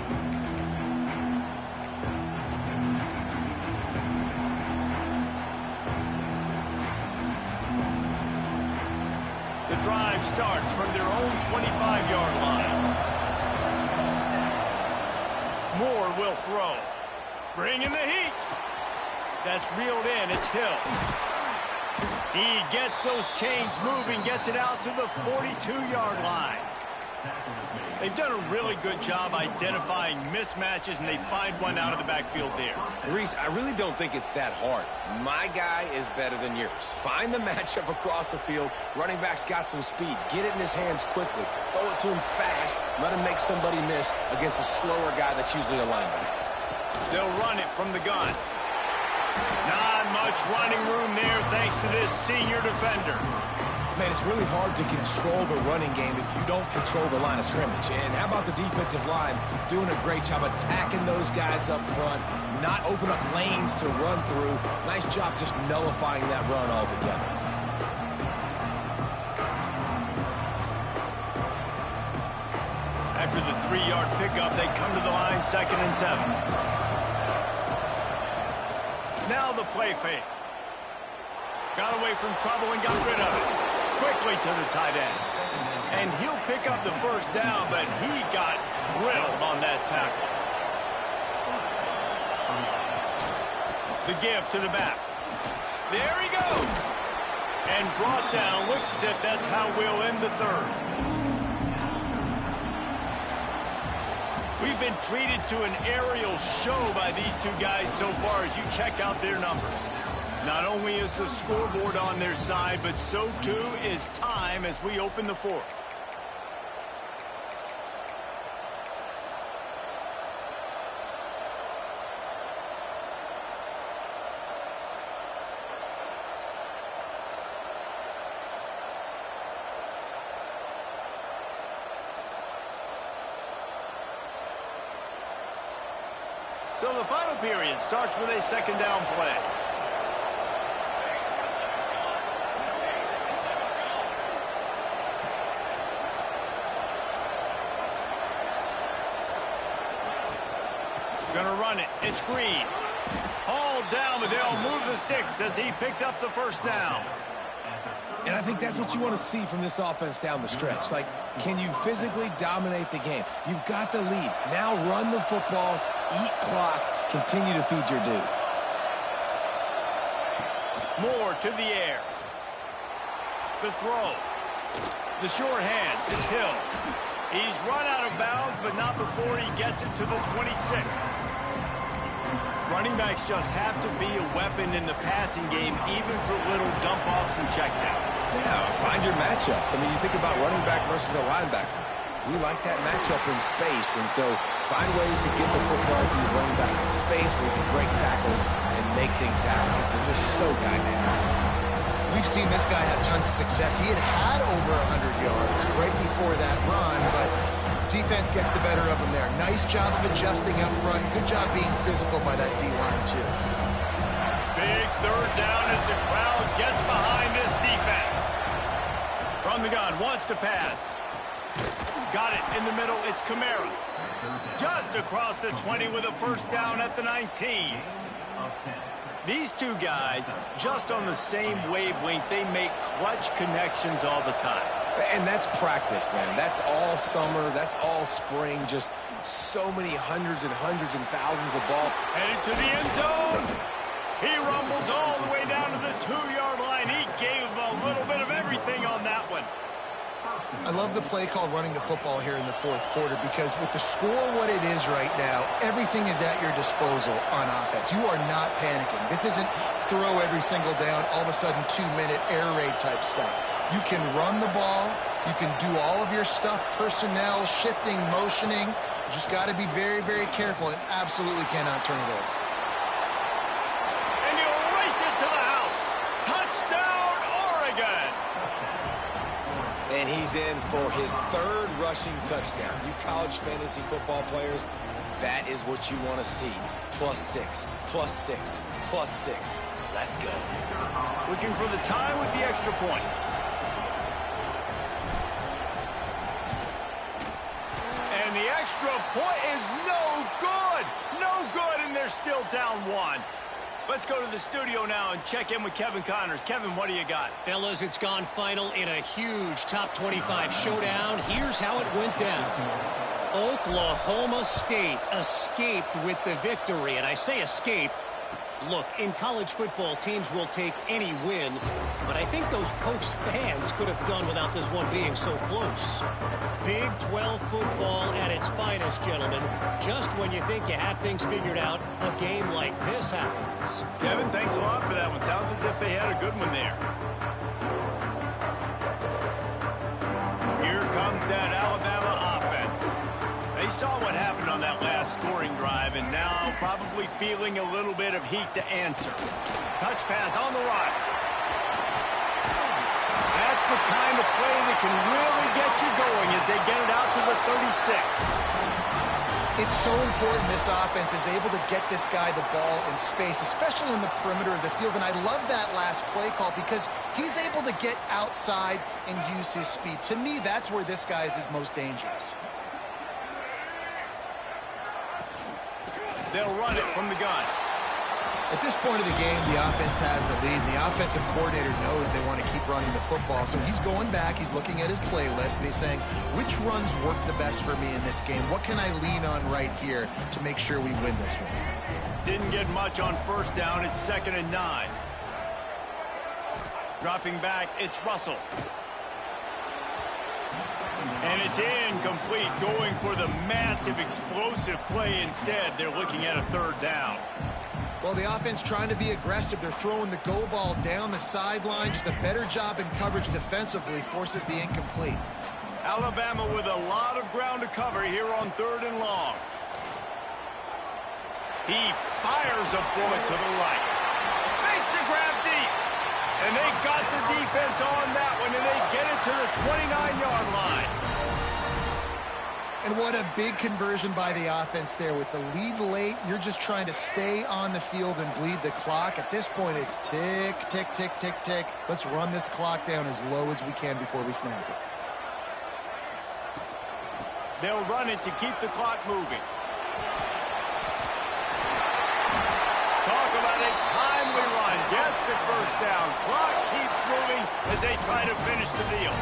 The drive starts from their own 25-yard line. Moore will throw. Bringing the heat. That's reeled in. It's Hill. He gets those chains moving, gets it out to the 42-yard line. They've done a really good job identifying mismatches, and they find one out of the backfield there. Reese, I really don't think it's that hard. My guy is better than yours. Find the matchup across the field. Running back's got some speed. Get it in his hands quickly. Throw it to him fast. Let him make somebody miss against a slower guy that's usually a linebacker. They'll run it from the gun. Not much running room there thanks to this senior defender. Man, it's really hard to control the running game if you don't control the line of scrimmage. And how about the defensive line doing a great job attacking those guys up front, not open up lanes to run through. Nice job just nullifying that run altogether. After the 3-yard pickup, they come to the line 2nd and 7. Now the play fake. Got away from trouble and got rid of it. Quickly to the tight end. And he'll pick up the first down, but he got drilled on that tackle. The give to the back. There he goes. And brought down. Looks as if that's how we'll end the 3rd. We've We've been treated to an aerial show by these two guys so far as you check out their numbers. Not only is the scoreboard on their side, but so too is time as we open the fourth. So the final period starts with a second down play. Gonna run it. It's Green. Hauled down, but they'll move the sticks as he picks up the first down. And I think that's what you want to see from this offense down the stretch. Like, can you physically dominate the game? You've got the lead. Now run the football, eat clock, continue to feed your dude. Moore to the air. The throw. The short hands. It's Hill. He's run out of bounds, but not before he gets it to the 26. Running backs just have to be a weapon in the passing game, even for little dump-offs and checkdowns. Yeah, find your matchups. I mean, you think about running back versus a linebacker. We like that matchup in space, and so find ways to get the football to your running back in space where you can break tackles and make things happen because they're just so dynamic. We've seen this guy have tons of success. He had over 100 yards right before that run, but defense gets the better of him there. Nice job of adjusting up front. Good job being physical by that D-line, too. Big third down as the crowd gets behind this defense. From the gun, wants to pass. Got it in the middle. It's Kamara. Just across the 20 with a first down at the 19. These two guys, just on the same wavelength, they make clutch connections all the time. And that's practice, man. That's all summer. That's all spring. Just so many hundreds and thousands of balls. Headed to the end zone. He rumbles all the way down to the 2-yard line. He gave a little bit of everything on that one. I love the play called running the football here in the fourth quarter because with the score what it is right now, everything is at your disposal on offense. You are not panicking. This isn't throw every single down, all of a sudden 2-minute air raid type stuff. You can run the ball. You can do all of your stuff, personnel, shifting, motioning. You just got to be very, very careful and absolutely cannot turn it over. And he'll race it to the house. Touchdown, Oregon. And he's in for his third rushing touchdown. You college fantasy football players, that is what you want to see. +6, +6, +6. Let's go. Looking for the tie with the extra point. And the extra point is no good. No good, and they're still down 1. Let's go to the studio now and check in with Kevin Connors. Kevin, what do you got? Fellas, it's gone final in a huge top 25 showdown. Here's how it went down. Oklahoma State escaped with the victory, and I say escaped. Look, in college football, teams will take any win, but I think those Pokes fans could have done without this one being so close. Big 12 football at its finest, gentlemen. Just when you think you have things figured out, a game like this happens. Kevin, thanks a lot for that one. Sounds as if they had a good one there. Here comes that Alabama offense. They saw what happened on that last scoring drive, and now probably feeling a little bit of heat to answer. Touch pass on the right. That's the kind of play that can really get you going as they get it out to the 36. It's so important this offense is able to get this guy the ball in space, especially in the perimeter of the field. And I love that last play call because he's able to get outside and use his speed. To me, that's where this guy is his most dangerous. They'll run it from the gun. At this point of the game, the offense has the lead. And the offensive coordinator knows they want to keep running the football. So he's going back. He's looking at his playlist. And he's saying, which runs work the best for me in this game? What can I lean on right here to make sure we win this one? Didn't get much on first down. It's 2nd and 9. Dropping back, it's Russell. And it's incomplete, going for the massive explosive play instead. They're looking at a third down. Well, the offense trying to be aggressive. They're throwing the go ball down the sideline. Just a better job in coverage defensively forces the incomplete. Alabama with a lot of ground to cover here on 3rd and long. He fires a bullet to the right. Makes the grab deep. And they got the defense on that one, and they get it to the 29-yard line. And what a big conversion by the offense there. With the lead late, you're just trying to stay on the field and bleed the clock. At this point, it's tick, tick, tick, tick, tick. Let's run this clock down as low as we can before we snap it. They'll run it to keep the clock moving. Talk about a timely run. Gets the first down. Clock keeps moving as they try to finish the deal.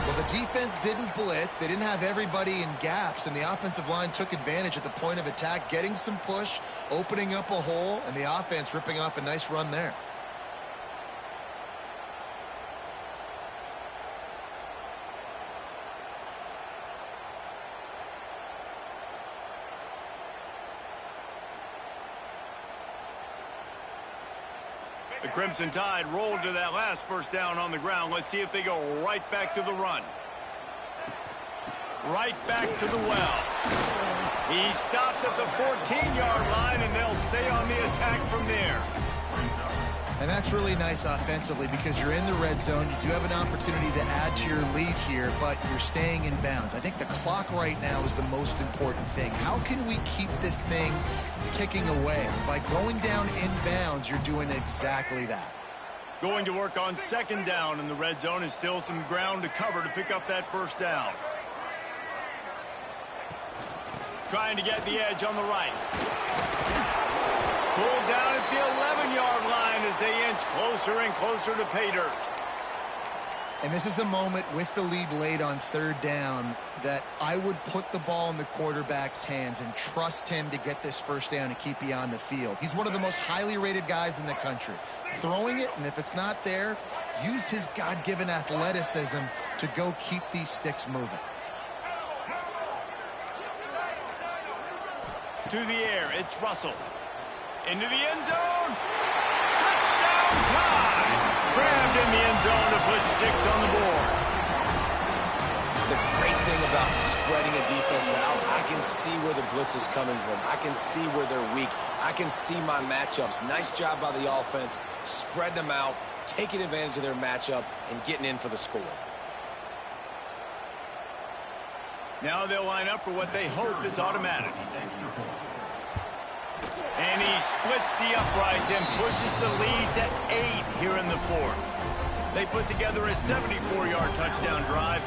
Well, the defense didn't blitz. They didn't have everybody in gaps, and the offensive line took advantage at the point of attack, getting some push, opening up a hole, and the offense ripping off a nice run there. The Crimson Tide rolled to that last first down on the ground. Let's see if they go right back to the run. Right back to the well. He stopped at the 14-yard line, and they'll stay on the attack from there. And that's really nice offensively because you're in the red zone. You do have an opportunity to add to your lead here, but you're staying in bounds. I think the clock right now is the most important thing. How can we keep this thing ticking away? By going down in bounds, you're doing exactly that. Going to work on 2nd down in the red zone, and still some ground to cover to pick up that first down. Trying to get the edge on the right. Pulled down at the 11-yard line as they inch closer and closer to pay dirt. And this is a moment with the lead late on 3rd down that I would put the ball in the quarterback's hands and trust him to get this first down and keep you on the field. He's one of the most highly rated guys in the country. Throwing it, and if it's not there, use his God-given athleticism to go keep these sticks moving. To the air, it's Russell. Into the end zone. Touchdown Tide! Grabbed in the end zone to put 6 on the board. The great thing about spreading a defense out, I can see where the blitz is coming from. I can see where they're weak. I can see my matchups. Nice job by the offense, spreading them out, taking advantage of their matchup, and getting in for the score. Now they'll line up for what they hope is automatic. And he splits the uprights and pushes the lead to 8 here in the 4th. They put together a 74-yard touchdown drive,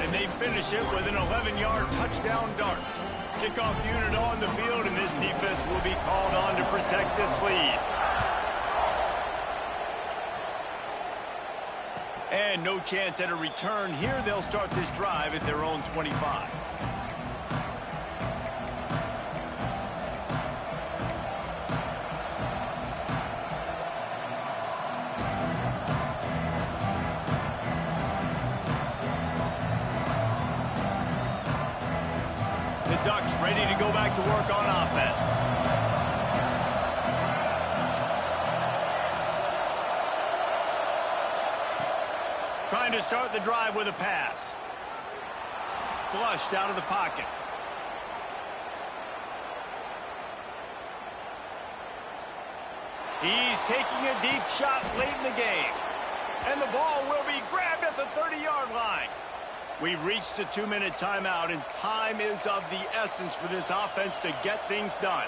and they finish it with an 11-yard touchdown dart. Kickoff unit on the field, and this defense will be called on to protect this lead. And no chance at a return here. They'll start this drive at their own 25. The Ducks ready to go back to work on offense. Trying to start the drive with a pass. Flushed out of the pocket. He's taking a deep shot late in the game. And the ball will be grabbed at the 30-yard line. We've reached the 2-minute timeout, and time is of the essence for this offense to get things done.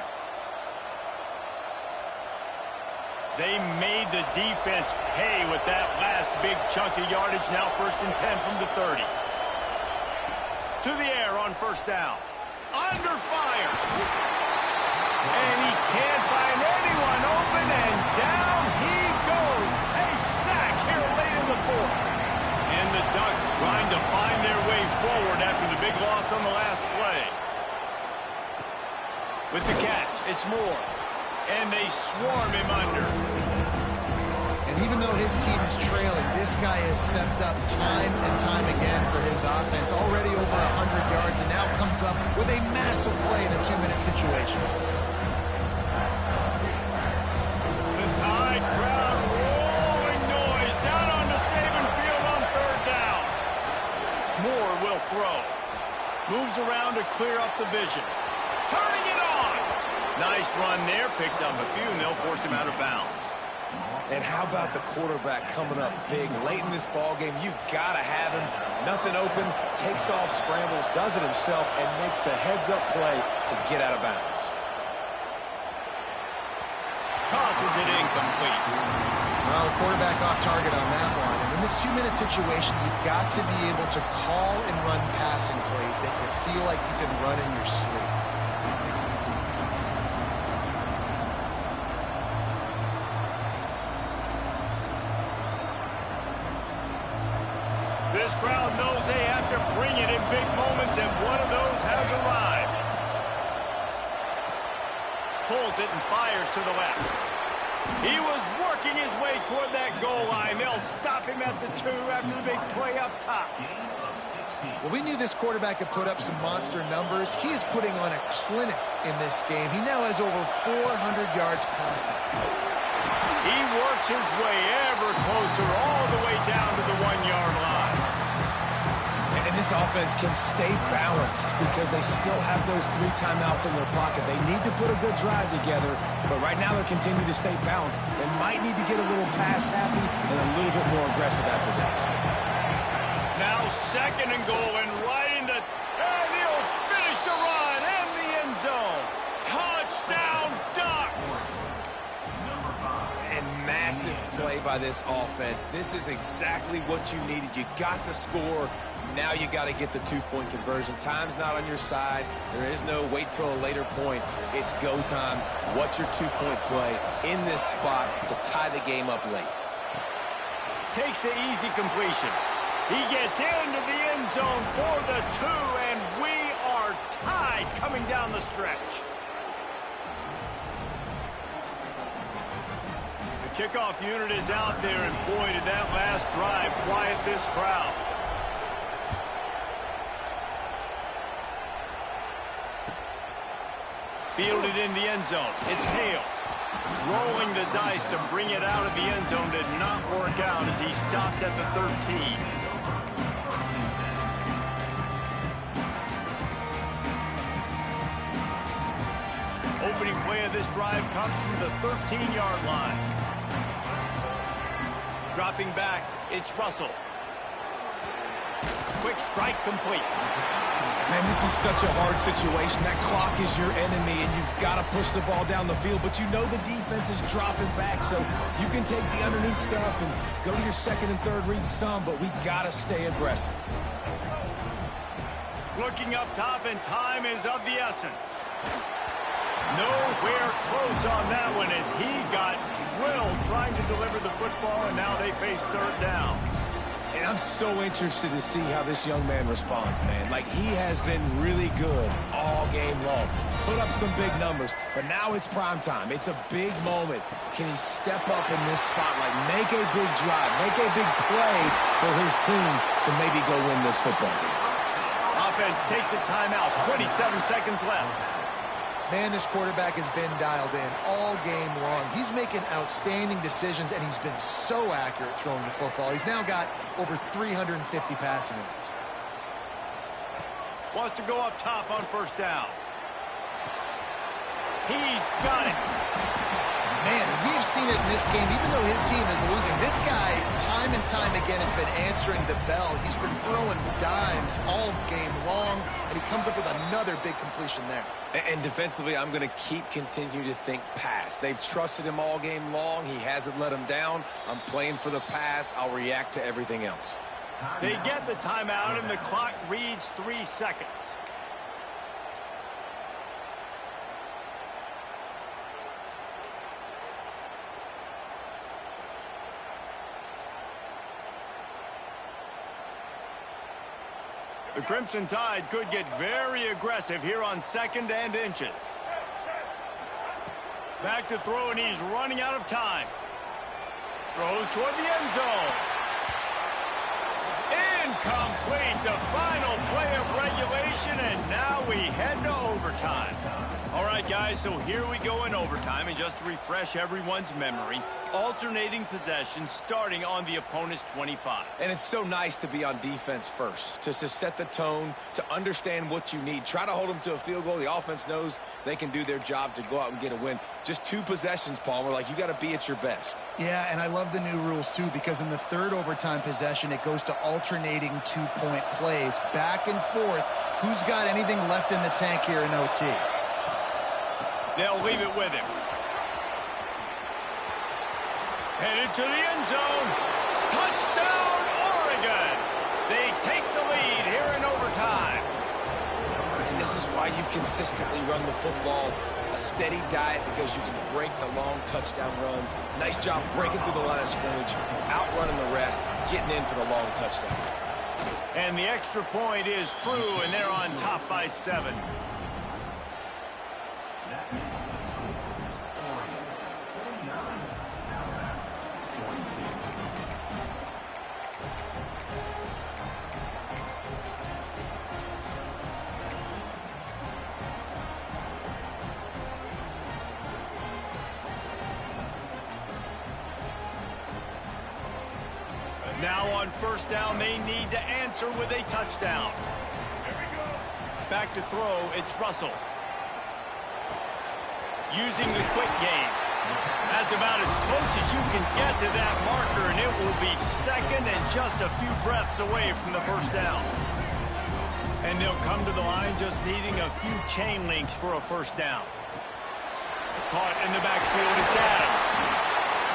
They made the defense pay with that last big chunk of yardage. Now 1st and 10 from the 30. To the air on 1st down. Under fire. And he can't find anyone open, and down he goes. A sack here late in the 4th. And the Ducks trying to find their way forward after the big loss on the last play. With the catch, it's Moore. And they swarm him under. And even though his team is trailing, this this guy has stepped up time and time again for his offense. Already over 100 yards and now comes up with a massive play in a 2-minute situation. The Tide crowd rolling noise down on the Saban field on 3rd down. Moore will throw. Moves around to clear up the vision. Turning it on. Nice run there. Picks up a few, and they'll force him out of bounds. And how about the quarterback coming up big late in this ball game? You gotta have him. Nothing open, takes off, scrambles, does it himself, and makes the heads-up play to get out of bounds. Tosses it incomplete. Well, the quarterback off target on that one. And in this 2-minute situation, you've got to be able to call and run passing plays that you feel like you can run in your sleep. This crowd knows they have to bring it in big moments, and one of those has arrived. Pulls it and fires to the left. He was working his way toward that goal line. They'll stop him at the 2 after the big play up top. Well, we knew this quarterback could put up some monster numbers. He is putting on a clinic in this game. He now has over 400 yards passing. He works his way ever closer all the way down to the 1-yard line. And this offense can stay balanced because they still have those 3 timeouts in their pocket. They need to put a good drive together, but right now they're continuing to stay balanced. They might need to get a little pass happy and a little bit more aggressive after this. Now 2nd and goal, and right in the... And he'll finish the run and the end zone. Touchdown, Ducks! And massive play by this offense. This is exactly what you needed. You got the score. Now you got to get the 2-point conversion. Time's not on your side. There is no wait till a later point. It's go time. What's your 2-point play in this spot to tie the game up late? Takes the easy completion. He gets into the end zone for the 2, and we are tied coming down the stretch. The kickoff unit is out there, and boy, did that last drive quiet this crowd. Fielded in the end zone. It's Hale. Rolling the dice to bring it out of the end zone did not work out as he stopped at the 13. Opening play of this drive comes from the 13-yard line. Dropping back, it's Russell. Quick strike complete. Man, this is such a hard situation. That clock is your enemy, and you've got to push the ball down the field. But you know the defense is dropping back, so you can take the underneath stuff and go to your 2nd and 3rd read some, but we got to stay aggressive. Looking up top, and time is of the essence. Nowhere close on that one as he got drilled trying to deliver the football, and now they face 3rd down. And I'm so interested to see how this young man responds, man. Like, he has been really good all game long. Put up some big numbers, but now it's prime time. It's a big moment. Can he step up in this spotlight, make a big drive, make a big play for his team to maybe go win this football game? Offense takes a timeout, 27 seconds left. Man, this quarterback has been dialed in all game long. He's making outstanding decisions, and he's been so accurate throwing the football. He's now got over 350 passing yards. Wants to go up top on 1st down. He's got it. Man, we've seen it in this game. Even though his team is losing, this guy, time and time again, has been answering the bell. He's been throwing dimes all game long, and he comes up with another big completion there. And defensively, I'm going to continue to think pass. They've trusted him all game long. He hasn't let them down. I'm playing for the pass. I'll react to everything else. They get the timeout, and the clock reads 3 seconds. The Crimson Tide could get very aggressive here on 2nd and inches. Back to throw, and he's running out of time. Throws toward the end zone. the final play of regulation, and now we head to overtime. All right, guys, so here we go in overtime, and just to refresh everyone's memory, alternating possession starting on the opponent's 25. And it's so nice to be on defense first, to set the tone, to understand what you need. Try to hold them to a field goal. The offense knows they can do their job to go out and get a win. Just 2 possessions, Palmer. Like, you got to be at your best. Yeah, and I love the new rules, too, because in the third overtime possession, it goes to alternating 2-point plays. Back and forth. Who's got anything left in the tank here in OT? They'll leave it with him. Headed to the end zone. Touchdown, Oregon. They take the lead here in overtime. And this is why you consistently run the football. A steady diet because you can break the long touchdown runs. Nice job breaking through the line of scrimmage, outrunning the rest, getting in for the long touchdown. And the extra point is true, and they're on top by 7. Now on first down, they need to answer with a touchdown. Back to throw, it's Russell. Using the quick game. That's about as close as you can get to that marker, and it will be second and just a few breaths away from the first down. And they'll come to the line just needing a few chain links for a first down. Caught in the backfield, it's Adams.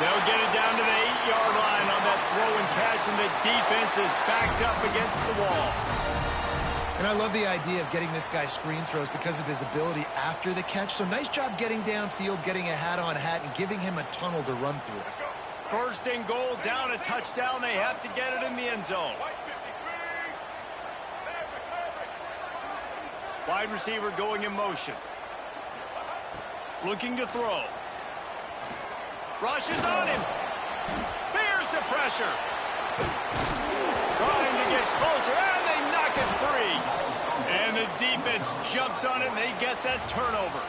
They'll get it down to the 8-yard line on that throw and catch, and the defense is backed up against the wall. And I love the idea of getting this guy screen throws because of his ability after the catch. So nice job getting downfield, getting a hat-on-hat, and giving him a tunnel to run through. First and goal, down a touchdown. They have to get it in the end zone. Wide receiver going in motion. Looking to throw. Rushes on him. Bears the pressure. Trying to get closer, and they knock it free. And the defense jumps on it, and they get that turnover.